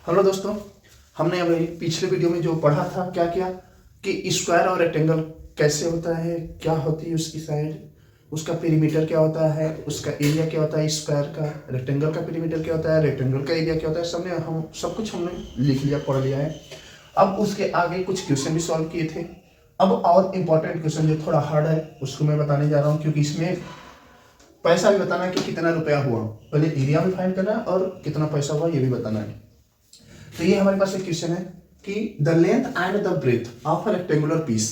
Hello दोस्तों, हमने अभी पिछले वीडियो में जो पढ़ा था क्या क्या कि स्क्वायर और रेक्टेंगल कैसे होता है, क्या होती है उसकी साइड, उसका पेरीमीटर क्या होता है, उसका एरिया क्या होता है, स्क्वायर का, रेक्टेंगल का पेरीमीटर क्या होता है, रेक्टेंगल का एरिया क्या होता है, हम सब कुछ हमने लिख लिया, पढ़ लिया है। अब उसके आगे कुछ क्वेश्चन भी सॉल्व किए थे। अब और इम्पोर्टेंट क्वेश्चन जो थोड़ा हार्ड है उसको मैं बताने जा रहा हूँ, क्योंकि इसमें पैसा भी बताना है कि कितना रुपया हुआ, पहले एरिया भी फाइंड करना है और कितना पैसा हुआ ये भी बताना है। तो ये हमारे पास एक क्वेश्चन है कि the length and the breadth of a rectangular piece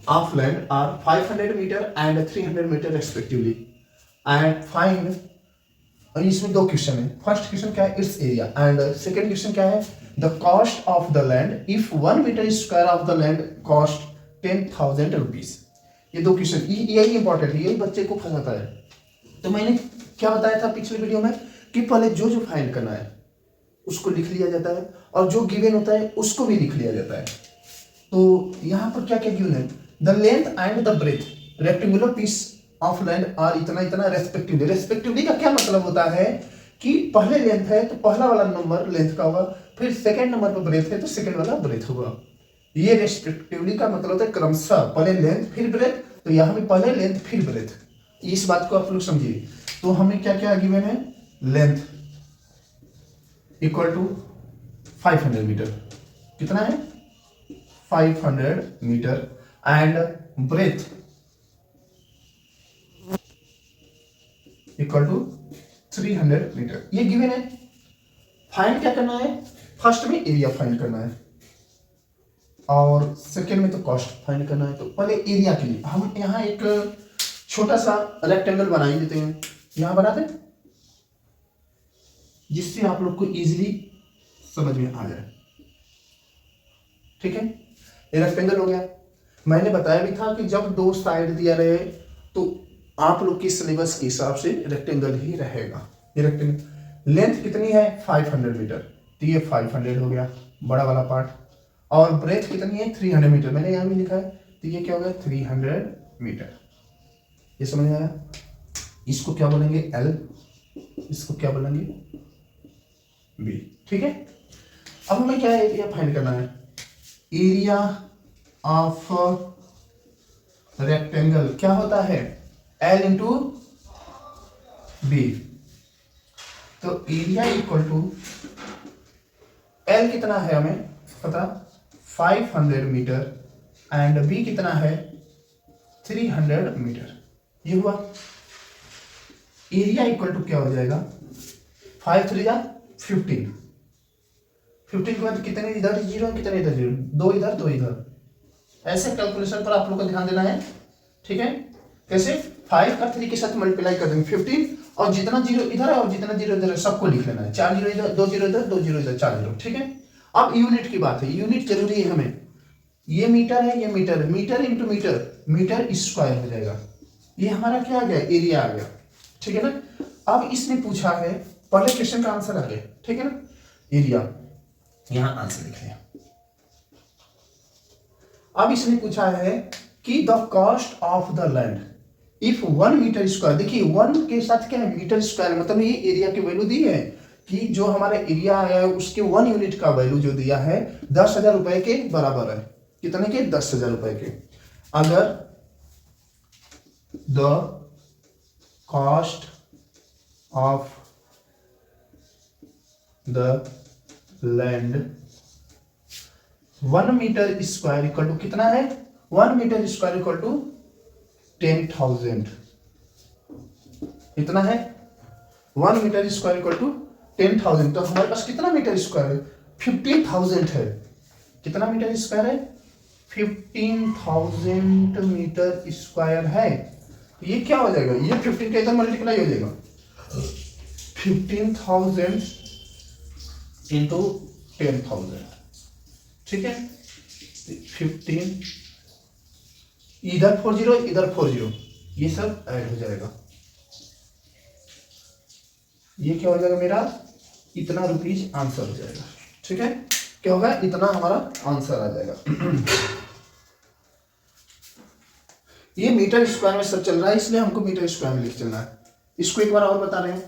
of land are 500 meter and 300 meter respectively and find. इसमें दो क्वेश्चन है। फर्स्ट क्वेश्चन क्या है, it's area, and second question क्या है, the cost of the land if 1 meter square of the land cost 10,000 rupees. ये दो question यही इंपॉर्टेंट है, यही बच्चे को फंसाता है। तो मैंने क्या बताया था पिछले वीडियो में कि पहले जो जो फाइंड करना है उसको लिख लिया जाता है और जो गिवन होता है उसको भी लिख लिया जाता है। तो यहां पर क्या क्या गिवन है, the length and the breadth rectangular piece of land are इतना इतना रेस्पेक्टिवली। रेस्पेक्टिवली का क्या मतलब होता है कि पहले लेंथ है तो पहला वाला नंबर लेंथ का होगा, फिर सेकंड नंबर पर ब्रेथ है तो सेकंड वाला ब्रेथ होगा। ये रेस्पेक्टिवली का मतलब होता है क्रमशः, पहले लेंथ फिर ब्रेथ, तो यहां भी पहले लेंथ फिर ब्रेथ। इस बात को आप लोग समझिए। तो हमें क्या क्या गिवन है, लेंथ इक्वल टू 500 मीटर, कितना है 500 meter, and breadth equal to 300 meter, ये गिवन है। फाइंड क्या करना है, फर्स्ट में एरिया फाइंड करना है और सेकेंड में तो कॉस्ट फाइंड करना है। तो पहले एरिया के लिए हम यहां एक छोटा सा रेक्टेंगल बना ही देते हैं, यहां बना दें जिससे आप लोग को इजीली समझ में आ जाए। ठीक है, ये रेक्टेंगल हो गया। मैंने बताया भी था कि जब दो साइड दिया रहे तो आप लोग की सिलेबस के हिसाब से रेक्टेंगल ही रहेगा। ये रेक्टेंगल लेंथ कितनी है 500 मीटर, तो ये 500 हो गया बड़ा वाला पार्ट, और ब्रेथ कितनी है 300 मीटर, मैंने यहां भी लिखा है, तो ये क्या हो गया 300 मीटर। ये समझ में आया। इसको क्या बोलेंगे L, इसको क्या बोलेंगे B। ठीक है, अब हमें क्या एरिया फाइंड करना है, एरिया ऑफ रेक्टेंगल क्या होता है L इंटू बी। तो एरिया इक्वल टू L कितना है हमें पता 500 मीटर एंड B कितना है 300 मीटर। ये हुआ एरिया इक्वल टू क्या हो जाएगा 5 3 15, 15 के बाद कितने इधर जीरो कितने इधर जीरो, दो इधर दो इधर। ऐसे कैलकुलेशन पर आप लोग को ध्यान देना है। ठीक है, कैसे 5 का 3 के साथ मल्टीप्लाई कर देंगे 15, और जितना जीरो इधर है और जितना जीरो इधर है सबको लिख लेना है, 4 जीरो इधर, 2 जीरो इधर, 2 जीरो इधर, 4 जीरो। ठीक है, अब यूनिट की बात है, यूनिट जरूरी है हमें। ये मीटर है, ये मीटर है, meter into meter, meter square हो जाएगा। ये हमारा क्या आ गया, एरिया आ गया। ठीक है ना। अब इसने पूछा है, पहले क्वेश्चन का आंसर आ गया, ठीक है ना, एरिया यहां आंसर लिख लिया। अब इसने पूछा है कि the cost of the land if 1 meter square. देखिए 1 के साथ क्या है मीटर स्क्वायर, मतलब ये एरिया की वैल्यू दी है कि जो हमारा एरिया आया है उसके 1 यूनिट का वैल्यू जो दिया है 10,000 रुपए के बराबर है। कितने के 10,000 रुपए के। अगर the cost of the land 1 meter square equal to कितना है, 1 मीटर स्क्वायर इक्वल टू 10,000। इतना है 1 मीटर स्क्वायर इक्वल टू 10,000। तो हमारे पास कितना मीटर स्क्वायर है 15,000 है। कितना मीटर स्क्वायर है 15,000 मीटर स्क्वायर है। तो ये क्या हो जाएगा, ये 15 का इधर मल्टीप्लाई हो जाएगा, 15,000 इंटू 10,000। ठीक है, 15 इधर 40 इधर 40, ये सब ऐड हो जाएगा। ये क्या हो जाएगा मेरा इतना रुपीज आंसर हो जाएगा। ठीक है, क्या होगा इतना हमारा आंसर आ जाएगा। ये मीटर स्क्वायर में सब चल रहा है इसलिए हमको मीटर स्क्वायर में लिख चलना है। इसको एक बार और बता रहे हैं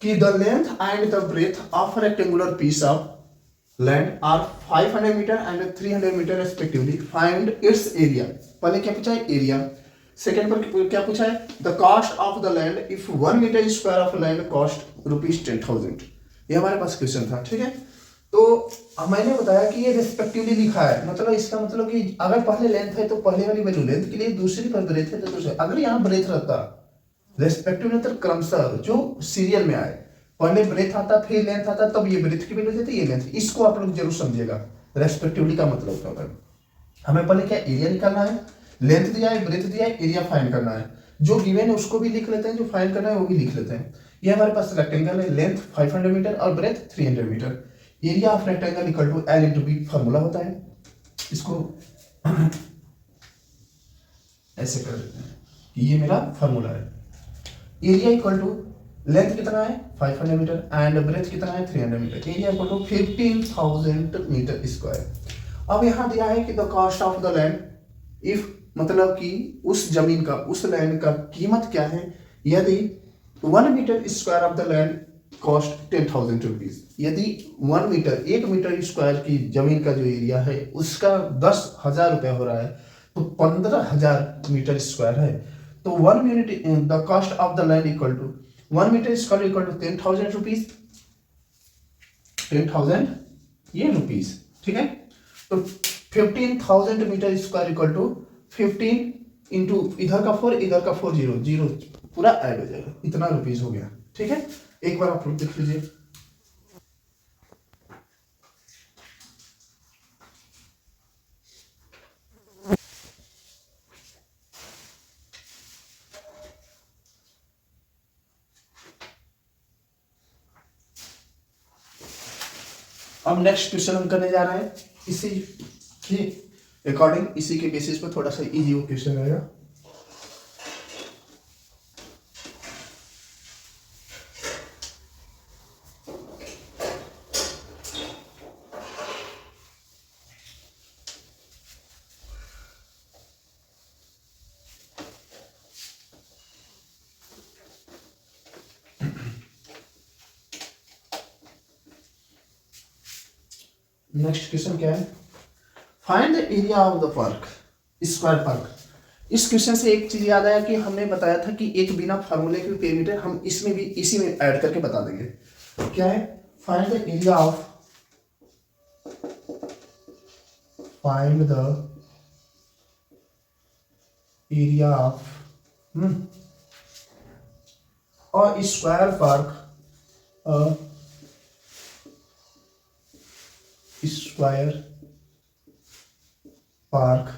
कि the length and the breadth of rectangular piece of land are 500 meter and 300 meter respectively, find its area. पहले क्या पूछा है? एरिया। सेकंड पर क्या पूछा है? The cost of the land if 1 meter square of land cost ₹10,000। ये हमारे पास क्वेश्चन था, ठीक है। तो अब मैंने बताया कि ये रेस्पेक्टिवली लिखा है, मतलब इसका मतलब कि अगर पहले लेंथ है तो पहले वाली वैल्यू लेंथ के लिए, दूसरी पर ब्रेथ है तो दूसरे। अगर यहाँ ब्रेथ रहता रेस्पेक्टिव मतलब क्रमशः जो सीरियल में आए, पहले ब्रेथ आता फिर लेंथ आता, तब ये ब्रेथ की वैल्यू देते, ये लेंथ। इसको आप लोग जरूर समझिएगा। रेस्पेक्टिवली का मतलब क्या होता है? हमें पहले क्या एरिया निकालना है, लेंथ दिया है, ब्रेथ दिया है, एरिया फाइंड करना है। जो गिवन है उसको भी लिख लेते हैं, जो फाइंड करना है वो भी लिख लेते हैं। ये हमारे पास रेक्टेंगल है, लेंथ 500 मीटर और breadth 300 meter. Area of rectangle equal to L into B formula होता है। इसको ऐसे कर देते हैं कि ये मेरा फॉर्मूला है। एरिया इक्वल टू लेंथ कितना है 500 मीटर एंड ब्रेथ कितना है 300 meter. Area equal to 15,000 meter square. अब यहाँ दिया है कि the cost of the land if, मतलब कि उस जमीन का, उस लैंड का कीमत क्या है यदि 1 meter square of the land cost 10,000 rupees. यदि 1 मीटर, 1 मीटर स्क्वायर की जमीन का जो एरिया है उसका 10,000 रुपया हो रहा है, तो 15,000 मीटर स्क्वायर है, तो 1 unit the cost of the land equal to 1 meter square equal to 10,000 rupees. 10,000 ये रुपीज, ठीक है। तो 15,000 meter square equal to 15 into इधर का 4 इधर का 4, 0 0 पूरा ऐड हो जाएगा, इतना रुपीज हो गया, ठीक है। एक बार आप लोग देख लीजिए। अब नेक्स्ट क्वेश्चन हम करने जा रहे हैं इसी के अकॉर्डिंग, इसी के बेसिस पर थोड़ा सा इजी वो क्वेश्चन रहेगा। नेक्स्ट क्वेश्चन क्या है? Find the area of the park, square park. इस क्वेश्चन से एक चीज याद आया कि हमने बताया था कि एक बिना फार्मूले के पेरीमीटर हम इसमें भी इसी में ऐड करके बता देंगे। क्या है? Find the area of, find the area of और square park, square park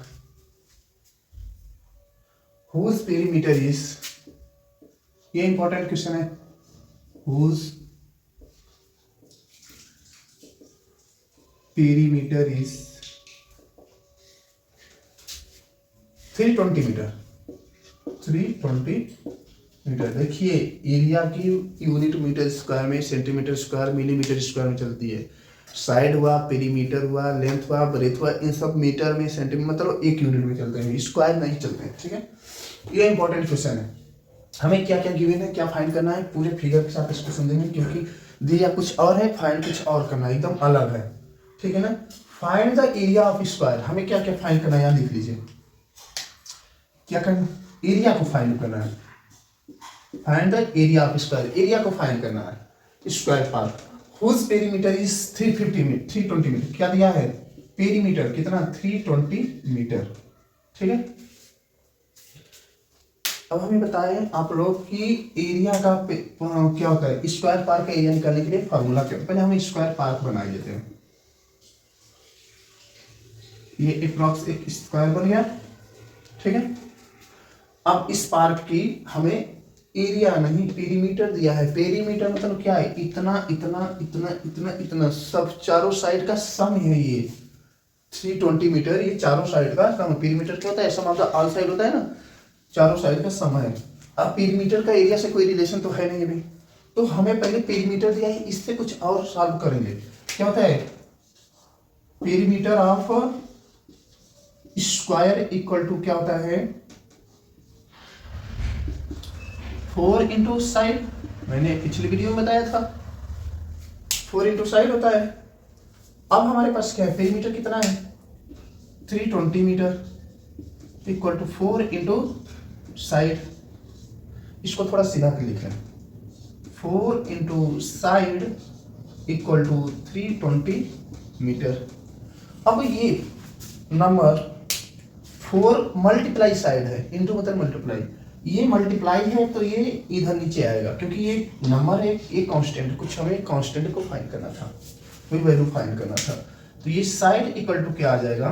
whose perimeter is, ये इंपॉर्टेंट क्वेश्चन है, whose perimeter is 320 metre. 320 metre. देखिए एरिया की यूनिट मीटर स्क्वायर में, सेंटीमीटर स्क्वायर, मिलीमीटर स्क्वायर में चलती है। साइड हुआ, पेरीमीटर हुआ, लेंथ हुआ, ब्रेथ हुआ, इन सब मीटर में, सेंटीमीटर, मतलब एक यूनिट में चलते हैं, स्क्वायर नहीं चलते हैं, ठीक है। ये इंपॉर्टेंट क्वेश्चन है। हमें क्या क्या गिवन है, क्या फाइंड करना है, पूरे फिगर के साथ इसको समझेंगे, क्योंकि दिया कुछ और है, फाइंड कुछ और करना है, एकदम अलग है, ठीक है ना। Find the area of square, हमें क्या क्या फाइंड करना है यहाँ लिख लीजिए। क्या करना? एरिया को फाइंड करना है। Find the area of square, area को फाइंड करना है। Square park whose perimeter is 320 meter. क्या दिया है? पेरीमीटर कितना? 320 मीटर, ठीक है। अब हमें बताएं आप लोग कि एरिया का क्या होता है। स्क्वायर पार्क का एरिया निकालने के लिए फार्मूला क्या? पहले हम स्क्वायर पार्क बना लेते हैं। ये अप्रॉक्स एक स्क्वायर बन गया, ठीक है। अब इस पार्क की हमें एरिया नहीं पेरीमीटर दिया है। पेरीमीटर मतलब क्या है? इतना इतना इतना इतना इतना सब चारों साइड का सम है ये 320 मीटर। ये चारों साइड का सम। पेरीमीटर क्या होता है? सम ऑफ द ऑल साइड होता है ना, चारों साइड का सम है। अब पेरीमीटर का एरिया से कोई रिलेशन तो है नहीं अभी, तो हमें पहले पेरीमीटर दिया है, इससे कुछ और सॉल्व करेंगे। क्या होता है? Perimeter of square equal to क्या होता है? 4 इंटू साइड। मैंने पिछली वीडियो में बताया था 4 इंटू साइड होता है, अब हमारे पास क्या है, पेरीमीटर कितना है 320 meter equal to 4 into side, इसको थोड़ा सीधा कर लिख लें, 4 into side equal to 320 meter. अब ये नंबर 4 मल्टीप्लाई साइड है, इंटू मतलब मल्टीप्लाई, ये मल्टीप्लाई है तो ये इधर नीचे आएगा, क्योंकि ये नंबर है, ये कांस्टेंट, कुछ हमें कांस्टेंट को फाइंड करना था, कोई वैल्यू फाइंड करना था, तो ये साइड इक्वल टू क्या आ जाएगा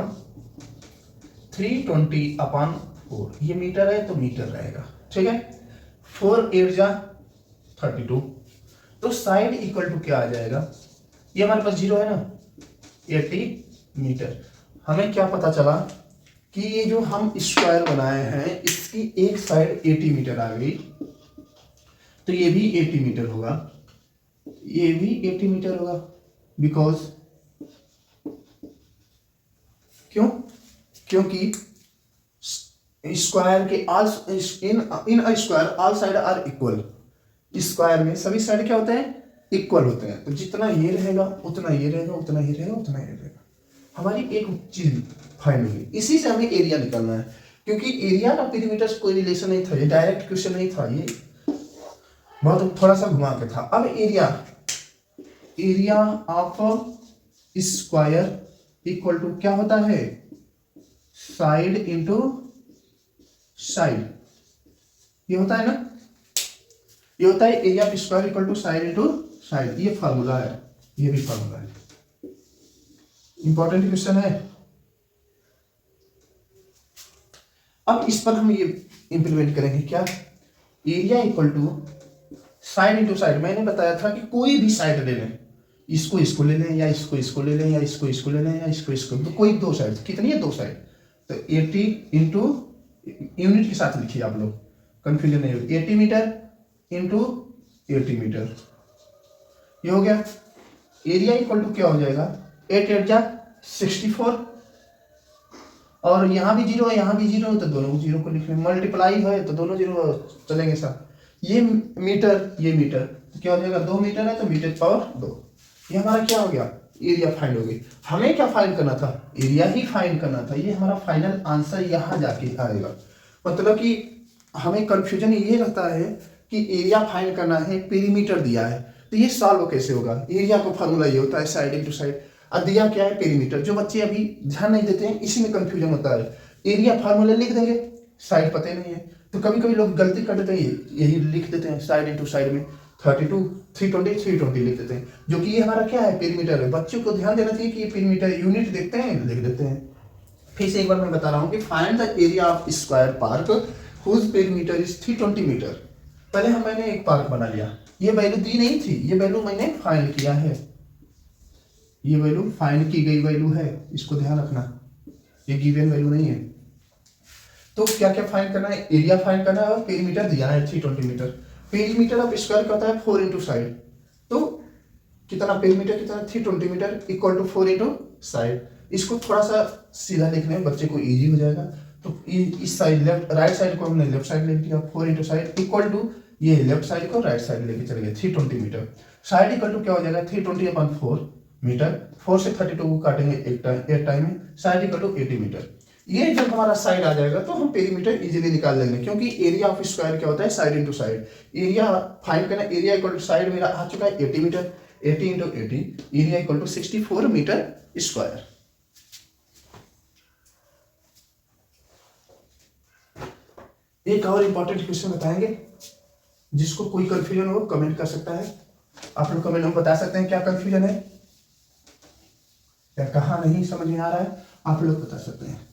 320/4, ये मीटर है तो मीटर रहेगा, ठीक है। 4 8 जा 32, तो साइड इक्वल टू क्या आ जाएगा, ये हमारे पास 0 है ना, 80 मीटर। हमें क्या पता चला कि ये जो हम स्क्वायर बनाए हैं इसकी एक साइड 80 मीटर आ गई, तो ये भी 80 मीटर होगा, ये भी 80 मीटर होगा, बिकॉज क्यों, क्योंकि स्क्वायर के all in a square all side are equal, square में सभी साइड क्या होते हैं, इक्वल होते हैं, तो जितना ये रहेगा उतना ये रहेगा, उतना ये रहेगा, उतना ये रहेगा। हमारी एक चीज फाइंड होगी, इसी से हमें एरिया निकालना है, क्योंकि एरिया का पीरीमीटर से कोई रिलेशन नहीं था, ये डायरेक्ट क्वेश्चन नहीं था, ये बहुत थोड़ा सा घुमा के था। अब area of square equal to क्या होता है, साइड इंटू साइड, ये होता है ना, ये होता है area of square equal to side into side, ये फार्मूला है, ये भी फार्मूला है, इंपॉर्टेंट क्वेश्चन है। अब इस पर हम ये इंप्लीमेंट करेंगे, क्या, area equal to side into side, मैंने बताया था कि कोई भी साइड ले लें, इसको ले लें, या इसको ले लें, या इसको ले लें, या इसको, तो कोई दो साइड, कितनी है, दो साइड, तो 80 इंटू, यूनिट के साथ लिखिए आप लोग, कंफ्यूजन नहीं होगी, 80 मीटर इंटू 80 मीटर, ये हो गया। एरिया इक्वल टू क्या हो जाएगा, 8 8 जा 64, और यहाँ भी 0 है, यहाँ भी 0 है, तो दोनों 0 को लिख लें, मल्टीप्लाई है तो दोनों 0 चलेंगे साथ, ये मीटर, ये मीटर, तो क्या हो जाएगा, 2 मीटर है तो मीटर पावर 2, ये हमारा क्या हो गया, एरिया फाइंड हो गई। हमें क्या फाइंड करना था, एरिया ही फाइंड करना था, ये हमारा फाइनल आंसर यहाँ जाके आएगा। मतलब कि हमें कंफ्यूजन ये रहता है कि एरिया फाइंड करना है, पेरीमीटर दिया है, तो ये सॉल्व कैसे होगा, एरिया को फार्मूला ये होता है साइड इंटू साइड, और दिया क्या है, पेरीमीटर। जो बच्चे अभी ध्यान नहीं देते हैं इसी में कंफ्यूजन होता है, एरिया फार्मूला लिख देंगे, साइड पता ही नहीं है, तो कभी कभी लोग गलती कर देते हैं, यही लिख देते हैं साइड इंटू साइड में 32 320 लिख देते हैं, जो कि ये हमारा क्या है, पेरीमीटर है। बच्चों को ध्यान देना चाहिए कि ये पेरीमीटर यूनिट देखते हैं, लिख देते हैं। फिर से एक बार मैं बता रहा हूँ कि find the area of square park whose perimeter is 320 meter. पहले मैंने एक पार्क बना लिया, ये वैल्यू दी नहीं थी, ये वैल्यू मैंने फाइंड किया है, ये वैल्यू फाइंड की गई वैल्यू है, इसको ध्यान रखना, ये गिवन वैल्यू नहीं है। तो क्या क्या फाइंड करना है, एरिया फाइंड करना है, और पेरीमीटर दिया है 320 मीटर। पेरीमीटर ऑफ स्क्वायर का होता है 4 इंटू साइड, तो कितना पेरीमीटर, कितना 320 meter equal to 4 into side. इसको थोड़ा सा सीधा लिखने में बच्चे को इजी हो जाएगा, तो इस साइड लेफ्ट, राइट साइड को हमने लेफ्ट साइड ले लिया, 4 इंटू साइड इक्वल टू, ये लेफ्ट साइड को राइट साइड लेके चले गए 320 मीटर। साइड इक्वल टू क्या हो जाएगा 320/4 मीटर, 4 से 32 को काटेंगे एक टाइम में, साइड इक्वल टू 80 मीटर। ये जब हमारा साइड आ जाएगा तो हम पेरीमीटर इजीली निकाल लेंगे, क्योंकि एरिया ऑफ स्क्वायर क्या होता है, side into side. Area find करना, एरिया इक्वल टू साइड मेरा आ चुका है 80 meter, 80 into 80, area equal to 64 meter square. एक और इंपॉर्टेंट क्वेश्चन बताएंगे, जिसको कोई कंफ्यूजन हो कमेंट कर सकता है, आप लोग कमेंट में बता सकते हैं क्या कंफ्यूजन है, या कहाँ नहीं समझ में आ रहा है, आप लोग बता सकते हैं।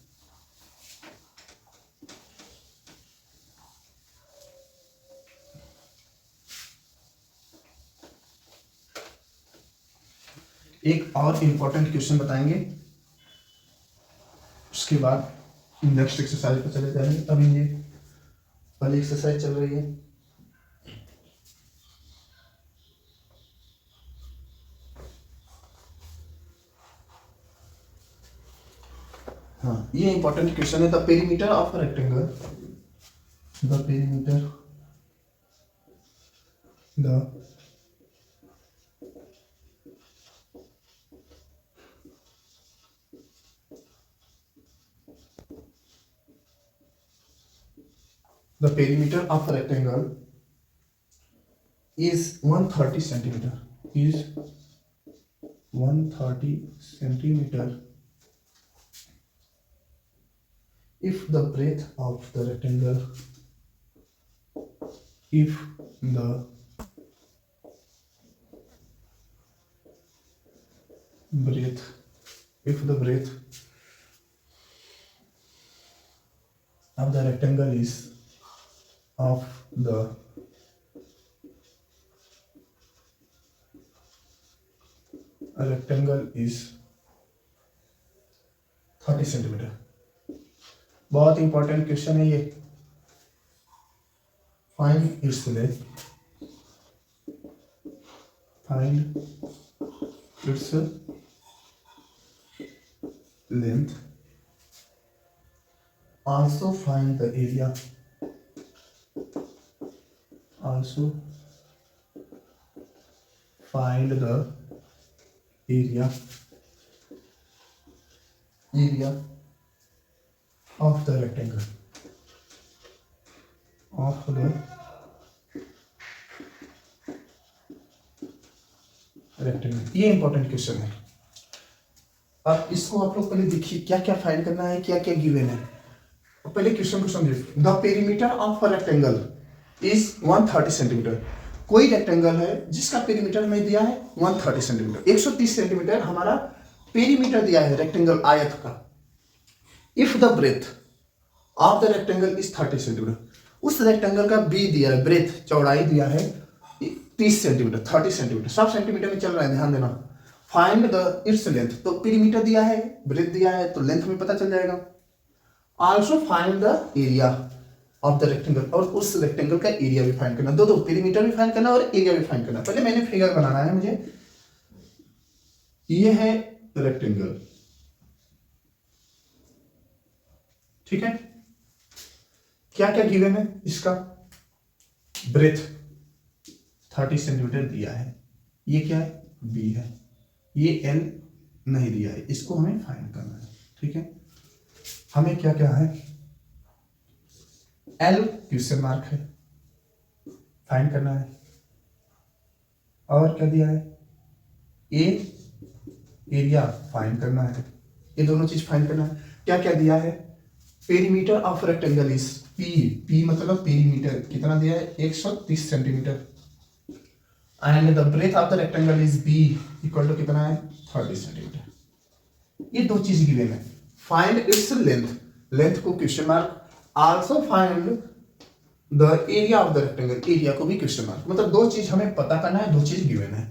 एक और इंपॉर्टेंट क्वेश्चन बताएंगे, उसके बाद नेक्स्ट एक्सरसाइज पर चले जाएंगे। अभी ये वाली एक्सरसाइज चल रही है, हाँ ये इंपॉर्टेंट क्वेश्चन है, the perimeter of rectangle, the perimeter, the the perimeter of a rectangle is 130 centimeter, is 130 centimeter if the breadth of the rectangle, if the breadth, if the breadth of the rectangle is of the rectangle is 30 centimetre. बहुत important question है ये। Find its length, find its length, also find the area, also find the area of the rectangle, of the rectangle। ये important question है। अब इसको आप लोग पहले देखिए क्या क्या फाइंड करना है, क्या क्या गिवन है। पहले क्वेश्चन को समझिए। The perimeter of a rectangle is 130 centimetre. कोई रेक्टेंगल है जिसका पेरीमीटर हमें दिया है 130 सेंटीमीटर, 130 सेंटीमीटर हमारा पेरीमीटर दिया है रेक्टेंगल आयत का। If the breadth of the rectangle is 30 centimeter, उस रेक्टेंगल का बी दिया है, ब्रेथ चौड़ाई दिया है 30 सेंटीमीटर, 30 सेंटीमीटर, सब सेंटीमीटर में चल रहा है, ध्यान देना। फाइंड द इट्स लेंथ, तो पेरीमीटर दिया है, ब्रेथ दिया है, तो लेंथ में पता चल जाएगा। Also find the area of the rectangle, और उस रेक्टेंगल का एरिया भी फाइंड करना। दो पेरीमीटर भी फाइंड करना और एरिया भी फाइंड करना। पहले मैंने फिगर बनाना है मुझे। ये है रेक्टेंगल, ठीक है। क्या क्या गिवन है इसका? ब्रेथ 30 सेंटीमीटर दिया है, ये क्या है? बी है, ये एल नहीं दिया है, इसको हमें फाइंड करना है, ठीक है। हमें क्या क्या है? एल क्वेश्चन मार्क है, फाइंड करना है। और क्या दिया है? ए एरिया फाइंड करना है, ये दोनों चीज फाइंड करना है। क्या क्या दिया है? Perimeter of rectangle is P, P मतलब पेरीमीटर कितना दिया है? 130 centimeter. And the breadth of the rectangle is B equal to कितना है? 30 सेंटीमीटर। ये दो चीज गिवन है। फाइंड इट्स लेंथ, लेंथ को question mark. Also find the area of the rectangle, area को भी क्वेश्चन मार्क। मतलब दो चीज हमें पता करना है, दो चीज गिवन है,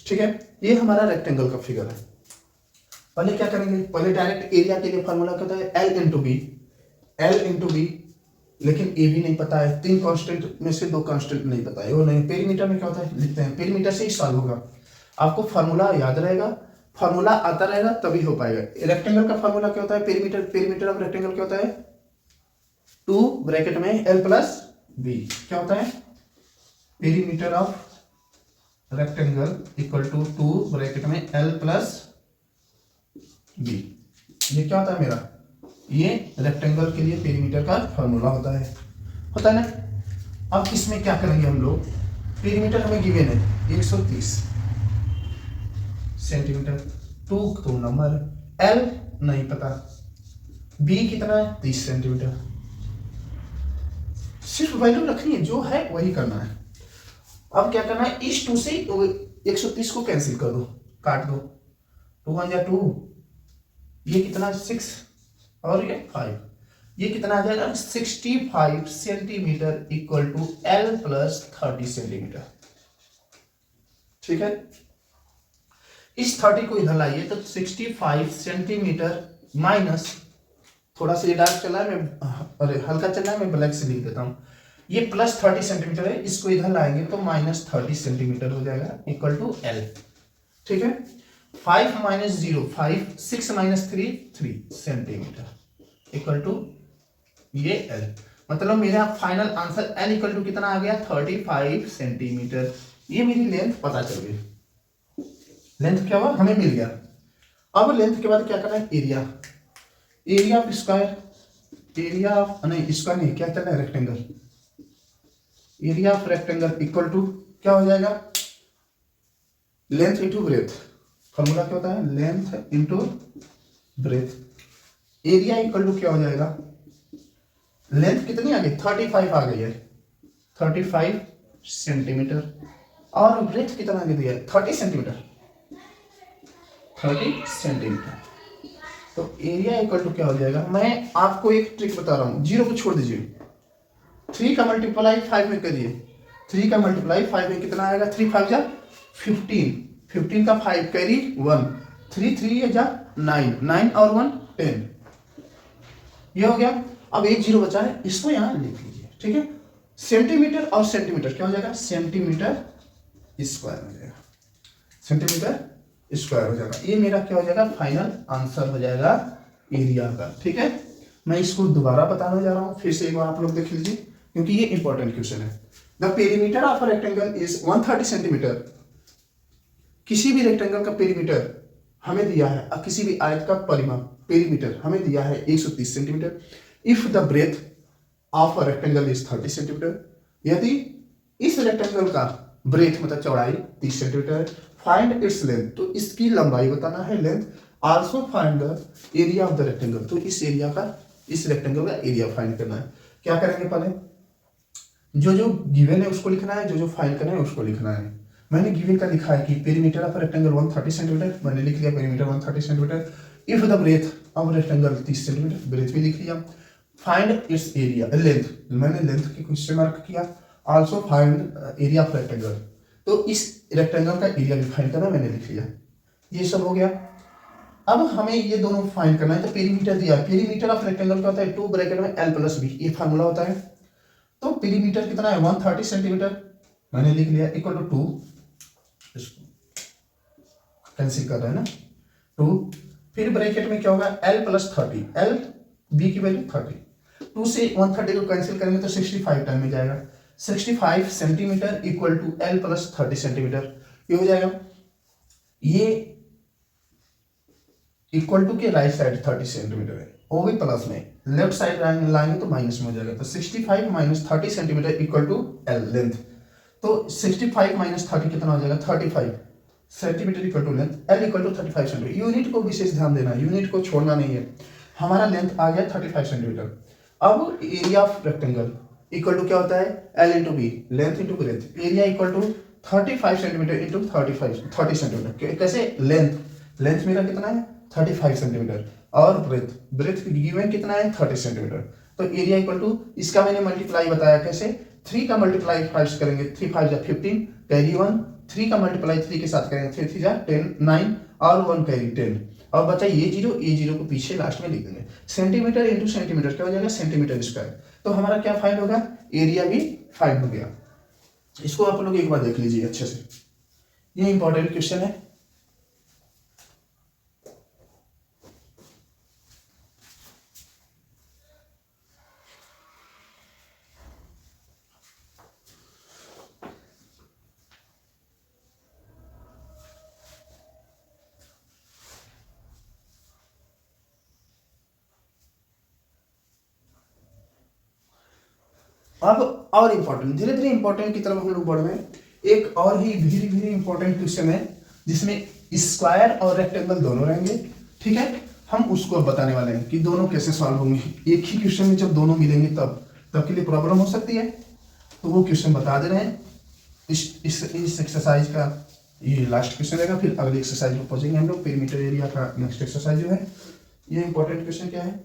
ठीक है। ये हमारा रेक्टेंगल का फिगर है। पहले क्या करेंगे? पहले डायरेक्ट एरिया के लिए फॉर्मूला क्या होता है? L into B, L into B. लेकिन ए भी नहीं पता है, 3 कांस्टेंट में से 2 कांस्टेंट नहीं पता है, वो नहीं। पेरीमीटर में क्या होता है? लिखते हैं, पेरीमीटर से ही सॉल्व होगा। आपको फॉर्मूला याद रहेगा, फॉर्मूला आता रहेगा तभी हो पाएगा। रेक्टेंगल का फॉर्मूला क्या होता है? पेरीमीटर, पेरीमीटर ऑफ रेक्टेंगल क्या होता है? 2 ब्रैकेट में एल प्लस बी। क्या होता है? Perimeter of rectangle equal to 2 bracket में एल प्लस बी। ये क्या होता है मेरा? ये रेक्टेंगल के लिए पेरीमीटर का फॉर्मूला होता है ना। अब इसमें क्या करेंगे हम लोग? पेरीमीटर हमें गिवन है 130 सेंटीमीटर, 2 तो नंबर, एल नहीं पता, बी कितना है? 30 सेंटीमीटर। सिर्फ वैल्यू रखनी है, जो है वही करना है। अब क्या करना है? इस 2 से 130 को कैंसिल कर दो, काट दो। 2 1 जा 2, ये कितना? 6 और ये 5, ये कितना आ जाएगा? 65 centimeter equal to L plus 30 centimeter, ठीक है। इस 30 को इधर लाइए तो 65 सेंटीमीटर माइनस, थोड़ा सा ये डार्क चला है, मैं अरे हल्का चला है, मैं ब्लैक से लिख देता हूं। ये प्लस 30 सेंटीमीटर है, इसको इधर लाएंगे तो माइनस 30 सेंटीमीटर हो जाएगा इक्वल टू एल, ठीक है। 5 minus 0 5, 6 minus 3 3 centimeter equal to ये एल। मतलब मेरा final answer L equal to कितना आ गया? 35 सेंटीमीटर। ये मेरी लेंथ पता चल गई। लेंथ क्या हुआ? हमें मिल गया। अब लेंथ के बाद क्या करना है? Area, area of square area of, नहीं इसका नहीं, क्या चलना है, rectangle, area of rectangle equal to क्या हो जाएगा, लेंथ इंटू ब्रेथ। फॉर्मूला क्या होता है, length into breadth. Area equal to क्या हो जाएगा, लेंथ कितनी आ गई, 35 आ गई है, 35 सेंटीमीटर, और ब्रेथ कितना आगे दिया है, 30 सेंटीमीटर, 30 सेंटीमीटर। तो एरिया इक्वल टू क्या हो जाएगा, मैं आपको एक ट्रिक बता रहा हूं, जीरो को छोड़ दीजिए, 3 का मल्टीप्लाई 5 में करिए, 3 का मल्टीप्लाई 5 में कितना आएगा, 3 5 जा 15, 15 का 5 कैरी 1, 3 3 जा 9, 9 और 1 10, ये हो गया। अब एक जीरो बचा है, इसको यहां लिख लीजिए, ठीक है। सेंटीमीटर और सेंटीमीटर क्या हो जाएगा, सेंटीमीटर स्क्वायर हो जाएगा, सेंटीमीटर स्क्वायर हो जाएगा। ये मेरा क्या हो जाएगा, फाइनल आंसर हो जाएगा एरिया का, ठीक है। मैं इसको दोबारा बताने जा रहा हूं, फिर से एक बार आप लोग देख लीजिए, क्योंकि ये इंपॉर्टेंट क्वेश्चन है। The perimeter of a rectangle is 130 centimetre. किसी भी रेक्टेंगल का पेरीमीटर हमें दिया है, अब किसी भी आयत का परिमाप पेरीमीटर हमें दिया है 130 centimeter. If the breadth of a rectangle is 30 centimeter, यदि इस रेक्टेंगल का ब्रेथ मतलब चौड़ाई 30 सेंटीमीटर है, फाइंड इट्स लेंथ, तो इसकी लंबाई बताना है, length. Also find the area of the rectangle, तो इस एरिया का, इस रेक्टेंगल का एरिया फाइंड करना है। क्या करेंगे, पहले जो जो गिवन है उसको लिखना है, जो जो फाइंड करना है उसको लिखना है। मैंने गिवन का लिखा है कि पेरीमीटर ऑफ रेक्टेंगल 130 सेंटीमीटर, मैंने लिख लिया perimeter 130 centimeter. If the breadth of rectangle 30 centimeter, breadth भी लिख लिया। फाइंड इट्स एरिया, लेंथ, मैंने लेंथ की क्वेश्चन मार्क किया। Also find area of rectangle, तो इस रेक्टेंगल का एरिया भी फाइंड करना, मैंने लिख लिया। ये सब हो गया। अब हमें ये दोनों फाइंड करना है, तो पेरीमीटर दिया है, पेरीमीटर ऑफ रेक्टेंगल का होता है 2 ब्रैकेट में l प्लस बी, ये फार्मूला होता है। तो पेरीमीटर कितना है, 130 सेंटीमीटर, मैंने लिख लिया, इक्वल टू 2, इसको कैंसिल कर रहे हैं ना, 2, फिर ब्रैकेट में क्या होगा, l प्लस 30, l b की वैल्यू 30, 2 से 130 को कैंसिल करेंगे तो 65 टाइम में जाएगा, 65 centimeter equal to l plus 30 centimeter, ये हो जाएगा। ये इक्वल टू के राइट साइड 30 सेंटीमीटर है, वो भी प्लस में, लेफ्ट साइड लाएंगे तो माइनस में हो जाएगा, तो 65 minus 30 centimetre equal to l length. तो 65 माइनस 30 कितना हो जाएगा, 35 centimetre equal to length, l equal to 35 centimetre. Unit को विशेष ध्यान देना, यूनिट को छोड़ना नहीं है। हमारा लेंथ आ गया 35 सेंटीमीटर। अब area of rectangle equal to क्या होता है, l into b, length into breadth. Area equal to 35 centimetre into 30 centimetre. कैसे, लेंथ मेरा कितना है 35 सेंटीमीटर, और ब्रेथ गिवन कितना है 30 सेंटीमीटर। तो एरिया इक्वल टू, इसका मैंने मल्टीप्लाई बताया कैसे, 3 का मल्टीप्लाई 5 करेंगे, 3 5 जा 15, कैरी 1, 3 का मल्टीप्लाई 3 के साथ करेंगे, 3 3 जा 10, 9 और 1 कैरी 10, और बचा ये जीरो को पीछे लास्ट में लिख देंगे। सेंटीमीटर इंटू सेंटीमीटर क्या हो जाएगा, सेंटीमीटर स्क्वायर। तो हमारा क्या फाइंड होगा, एरिया भी फाइंड हो गया। इसको आप लोग एक बार देख लीजिए अच्छे से, ये इंपॉर्टेंट क्वेश्चन है। अब और इंपॉर्टेंट, धीरे धीरे इंपॉर्टेंट की तरफ हम लोग बढ़ रहे हैं। एक और ही वेरी वेरी इंपॉर्टेंट क्वेश्चन है जिसमें स्क्वायर और रेक्टेंगल दोनों रहेंगे, ठीक है। हम उसको बताने वाले हैं कि दोनों कैसे सॉल्व होंगे। एक ही क्वेश्चन में जब दोनों मिलेंगे तब के लिए प्रॉब्लम हो सकती है, तो वो क्वेश्चन बता दे रहे हैं। इस एक्सरसाइज का ये लास्ट क्वेश्चन रहेगा, फिर अगले एक्सरसाइज में पहुंचेंगे हम लोग। पेरीमीटर एरिया का नेक्स्ट एक्सरसाइज जो है, ये इंपॉर्टेंट क्वेश्चन क्या है,